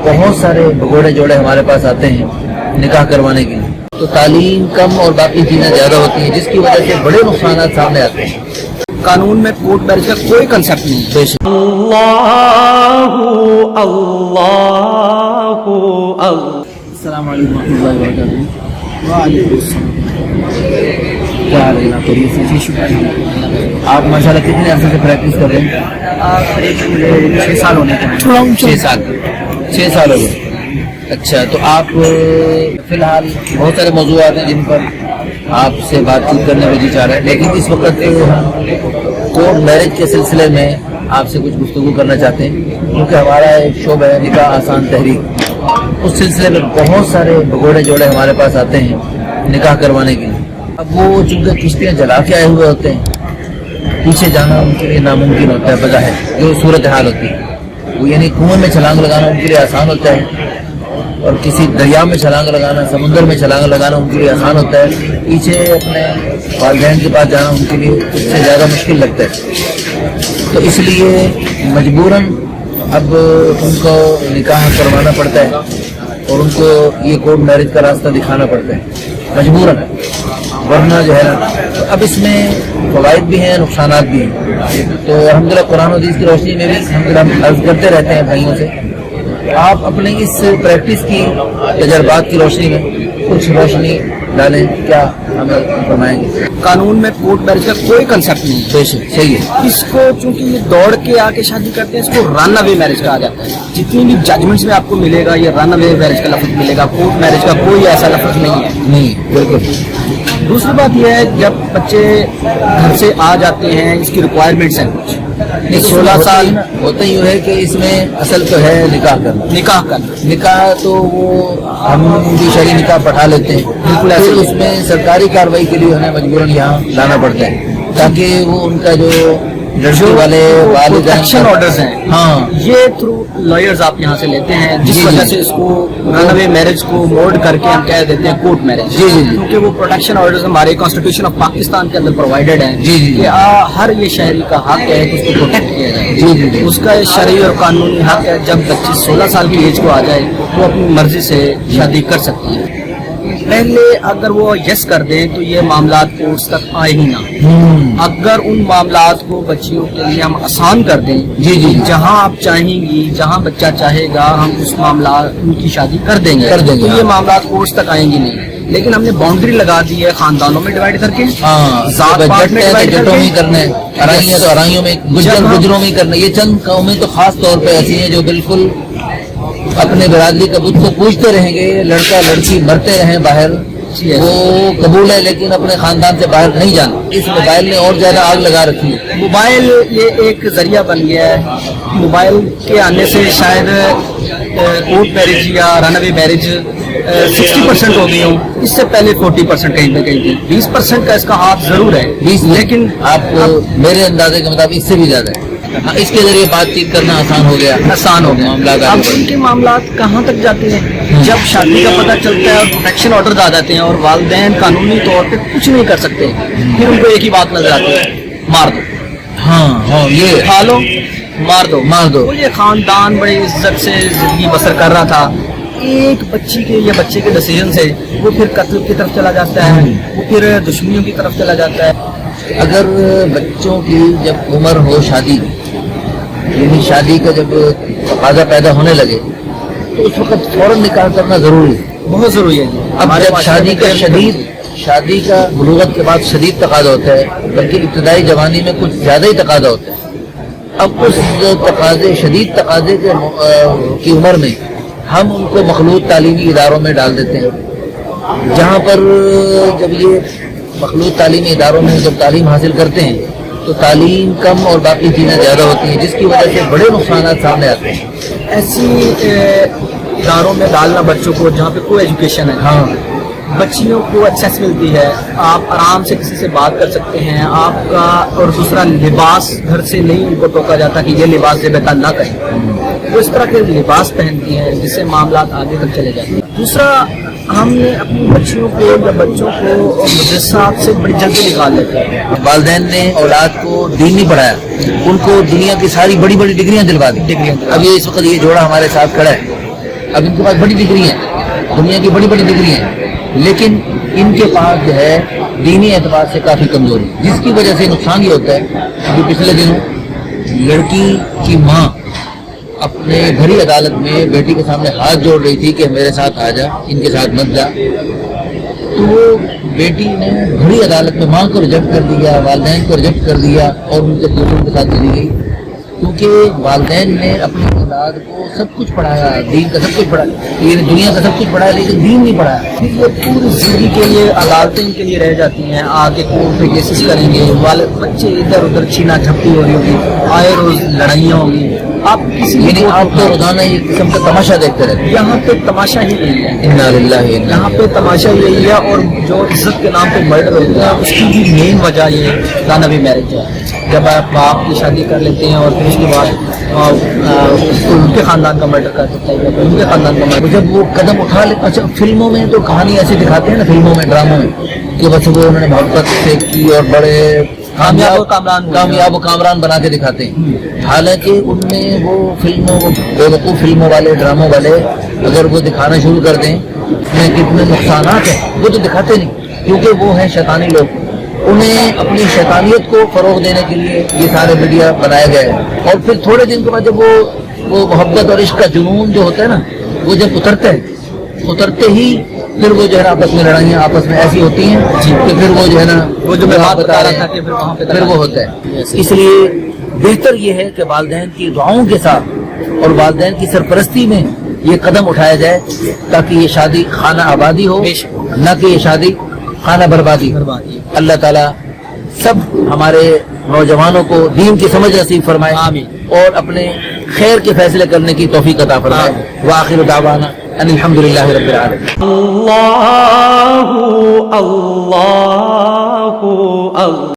بہت سارے بگوڑے جوڑے ہمارے پاس آتے ہیں نکاح کروانے کے لیے، تو تعلیم کم اور باقی چیزیں زیادہ ہوتی ہیں، جس کی وجہ سے بڑے نقصانات سامنے آتے ہیں۔ قانون میں کورٹ میرج کا کوئی کنسپٹ نہیں ہے۔ السلام علیکم و رحمۃ اللہ وبرکاتہ۔ وعلیکم السلام۔ کیا حال ہے جناب؟ خیریت سے؟ آپ ماشاء اللہ کتنے عرصے سے پریکٹس کر رہے ہیں؟ قریب 6 سال ہونے کے 6 سال ہو گئے۔ اچھا، تو آپ فی الحال بہت سارے موضوعات ہیں جن پر آپ سے بات چیت کرنے میں جی چاہ رہے ہیں، لیکن اس وقت کورٹ میرج کے سلسلے میں آپ سے کچھ گفتگو کرنا چاہتے ہیں، کیونکہ ہمارا ایک شعبہ ہے نکاح آسان تحریک، اس سلسلے میں بہت سارے بگوڑے جوڑے ہمارے پاس آتے ہیں نکاح کروانے کے لیے۔ اب وہ چونکہ کشتیاں جلا کے آئے ہوئے ہوتے ہیں، پیچھے جانا ان کے لیے ناممکن ہوتا ہے بظاہر، جو صورتحال ہوتی ہے وہ، یعنی کنویں میں چھلانگ لگانا ان کے لیے آسان ہوتا ہے، اور کسی دریا میں چھلانگ لگانا، سمندر میں چھلانگ لگانا ان کے لیے آسان ہوتا ہے، پیچھے اپنے والدین کے پاس جانا ان کے لیے اس سے زیادہ مشکل لگتا ہے۔ تو اس لیے مجبوراً اب ان کو نکاح کروانا پڑتا ہے اور ان کو یہ کورٹ میرج کا راستہ دکھانا پڑتا ہے مجبوراً، ورنہ جو ہے تو اب اس میں فوائد بھی ہیں نقصانات بھی ہیں۔ تو الحمدللہ قرآن و حدیث کی روشنی میں بھی ہم عرض کرتے رہتے ہیں بھائیوں سے، آپ اپنے اس پریکٹس کی تجربات کی روشنی میں کچھ روشنی ڈالیں، کیا ہمیں فرمائیں گے؟ قانون میں کورٹ میرج کا کوئی کنسپٹ نہیں ہے۔ بے شک صحیح ہے۔ اس کو چونکہ یہ دوڑ کے آ کے شادی کرتے ہیں، اس کو رن اوے میرج کہا جاتا ہے۔ جتنی بھی ججمنٹس میں آپ کو ملے گا یہ رن اوے میرج کا لفظ ملے گا، کورٹ میرج کا کوئی ایسا لفظ نہیں ہے۔ نہیں، بالکل۔ دوسری بات یہ ہے جب بچے گھر سے آ جاتے ہیں، اس کی ریکوائرمنٹس ہیں کچھ 16 سال ہوتا ہی ہے کہ اس میں اصل تو ہے نکاح کرنا۔ نکاح تو وہ ہم بھی شرعی نکاح پڑھا لیتے ہیں، بالکل ایسے اس میں سرکاری کارروائی کے لیے ہمیں مجبوراً یہاں لانا پڑتا ہے، تاکہ وہ ان کا جو لڑکی والے پروٹیکشن آرڈرز ہیں، ہاں، یہ تھرو لائرز آپ یہاں سے لیتے ہیں، جس وجہ سے اس کو رن اوے میرج کو موڈ کر کے ہم کہہ دیتے ہیں کورٹ میرج۔ کیونکہ وہ پروٹیکشن آرڈرز ہمارے کانسٹیٹیوشن آف پاکستان کے اندر پرووائڈڈ ہیں کہ ہر یہ شہری کا حق ہے کہ اس کو پروٹیکٹ کیا جائے، اس کا شرعی اور قانونی حق ہے جب بچی 16 سال کی ایج کو آ جائے تو اپنی مرضی سے شادی کر سکتی ہے۔ پہلے اگر وہ یس کر دیں تو یہ معاملات کورٹس تک آئے ہی نہ۔ اگر ان معاملات کو بچیوں کے لیے ہم آسان کر دیں، جہاں آپ چاہیں گی، جہاں بچہ چاہے گا، ہم اس معاملات ان کی شادی کر دیں گے تو یہ معاملات کورٹس تک آئیں گی نہیں۔ لیکن ہم نے باؤنڈری لگا دی ہے خاندانوں میں ڈیوائڈ کر کے، ذات پات میں ڈیوائڈ کر کے، کرنا ہے، ارائیاں تو ارائیوں میں، گجروں میں کرنا۔ یہ چند قومیں تو خاص طور پہ ایسی ہیں جو بالکل اپنے برادری کا بت کو پوچھتے رہیں گے، لڑکا لڑکی مرتے رہیں باہر، وہ قبول ہے لیکن اپنے خاندان سے باہر نہیں جانا۔ اس موبائل نے اور زیادہ آگ لگا رکھی ہے۔ موبائل یہ ایک ذریعہ بن گیا ہے، موبائل کے آنے سے شاید کورٹ میرج یا رن اوے میرج 60% ہو گئی ہوں، اس سے پہلے 40% کہیں نہ کہیں تھی، 20% کا اس کا ہاتھ ضرور ہے، لیکن آپ میرے اندازے کے مطابق اس سے بھی زیادہ ہے۔ اس کے ذریعے بات چیت کرنا آسان ہو گیا معاملات۔ اب ان کے معاملات کہاں تک جاتے ہیں جب شادی کا پتہ چلتا ہے اور پروٹیکشن آرڈر آ جاتے ہیں اور والدین قانونی طور پہ کچھ نہیں کر سکتے، پھر ان کو ایک ہی بات نظر آتی ہے، مار دو۔ ہاں، یہ کھا لو، مار دو۔ وہ یہ خاندان بڑی عزت سے زندگی بسر کر رہا تھا، ایک بچی کے یا بچے کے ڈیسیژن سے وہ پھر قتل کی طرف چلا جاتا ہے، وہ پھر دشمنیوں کی طرف چلا جاتا ہے۔ اگر بچوں کی جب عمر ہو شادی، یعنی شادی کا جب تقاضا پیدا ہونے لگے تو اس وقت فوراً نکاح کرنا ضروری ہے، بہت ضروری ہے۔ اب جب شادی کا بلوغت کے بعد شدید تقاضا ہوتا ہے، بلکہ ابتدائی جوانی میں کچھ زیادہ ہی تقاضا ہوتا ہے، اب اس شدید تقاضے کی عمر میں ہم ان کو مخلوط تعلیمی اداروں میں ڈال دیتے ہیں، جہاں پر جب یہ مخلوط تعلیمی اداروں میں جب تعلیم حاصل کرتے ہیں تو تعلیم کم اور باقی چیزیں زیادہ ہوتی ہیں، جس کی وجہ سے بڑے نقصانات سامنے آتے ہیں۔ ایسی اداروں میں ڈالنا بچوں کو جہاں پہ کوئی ایجوکیشن ہے، ہاں، بچیوں کو ایکسیس ملتی ہے، آپ آرام سے کسی سے بات کر سکتے ہیں آپ کا، اور دوسرا لباس گھر سے نہیں ان کو ٹوکا جاتا کہ یہ لباس سے بہتر نہ کریں، وہ اس طرح کے لباس پہنتی ہیں جس سے معاملات آگے تک چلے جاتے ہیں۔ دوسرا، ہم نے اپنی بچیوں کو یا بچوں کو مدرسات سے بڑی جلدی نکال لیتے ہیں۔ والدین نے اولاد کو دین نہیں پڑھایا، ان کو دنیا کی ساری بڑی بڑی ڈگریاں دلوا دی۔ اب یہ اس وقت یہ جوڑا ہمارے ساتھ کھڑا ہے، اب ان کے پاس بڑی ڈگری ہیں, دنیا کی بڑی بڑی ڈگری ہیں, لیکن ان کے پاس جو ہے دینی اعتبار سے کافی کمزوری, جس کی وجہ سے نقصان یہ ہوتا ہے کہ پچھلے دنوں لڑکی کی ماں اپنے بھری عدالت میں بیٹی کے سامنے ہاتھ جوڑ رہی تھی کہ میرے ساتھ آ جا, ان کے ساتھ مت جا. تو بیٹی نے بھری عدالت میں ماں کو ریجیکٹ کر دیا, والدین کو ریجیکٹ کر دیا اور ان کے دوستوں کے ساتھ چلی گئی, کیونکہ والدین نے اپنی اولاد کو سب کچھ پڑھایا, دین کا سب کچھ پڑھایا, یہ دنیا کا سب کچھ پڑھایا لیکن دین نہیں پڑھایا. یہ پوری زندگی کے لیے عدالتیں ان کے لیے رہ جاتی ہیں, آگے کورٹ پہ کیسز کریں گے, بچے ادھر ادھر چھینا جھپٹی ہو رہی ہوگی, آئے روز لڑائیاں ہوگی. آپ کسی یعنی آپ تو روزانہ یہ قسم کا تماشا دیکھتے رہتے ہیں. یہاں پہ تماشا ہی نہیں ہے, انا للہ یہاں پہ تماشا یہی ہے. اور جو عزت کے نام پہ مرڈر ہوتا ہے اس کی بھی مین وجہ یہ رانوی میرج ہے. جب آپ باپ کی شادی کر لیتے ہیں اور پھر اس کے بعد ان کے خاندان کا مرڈر کر دیتا ہے, ان کے خاندان کا مرڈر. جب وہ قدم اٹھا لے, اچھا فلموں میں تو کہانی ایسی دکھاتے ہیں نا, فلموں میں ڈراموں میں کہ بس وہ انہوں نے محبت سے کی اور بڑے کامیاب و کامران بنا کے دکھاتے ہیں. حالانکہ ان میں وہ فلموں بیوقوف فلموں والے ڈراموں والے اگر وہ دکھانا شروع کر دیں اس میں کتنے نقصانات ہیں وہ تو دکھاتے نہیں, کیونکہ وہ ہیں شیطانی لوگ. انہیں اپنی شیطانیت کو فروغ دینے کے لیے یہ سارے میڈیا بنایا گیا ہے. اور پھر تھوڑے دن کے بعد جب وہ محبت اور عشق کا جنون جو ہوتا ہے نا, وہ جب اترتے ہی پھر وہ جو ہے نا آپس میں لڑائیاں آپس میں ایسی ہوتی ہیں کہ پھر وہ جو ہے نا وہ جو میں بات بتا رہا تھا کہ پھر وہ ہوتا ہے. اس لیے بہتر یہ ہے کہ والدین کی دعاؤں کے ساتھ اور والدین کی سرپرستی میں یہ قدم اٹھایا جائے تاکہ یہ شادی خانہ آبادی ہو, نہ کہ یہ شادی خانہ بربادی. اللہ تعالیٰ سب ہمارے نوجوانوں کو دین کی سمجھ نصیب فرمائے, آمین, اور اپنے خیر کے فیصلے کرنے کی توفیق عطا فرمائے. وآخر دعوانا ان الحمدللہ رب العالمین. اللہ اللہ اللہ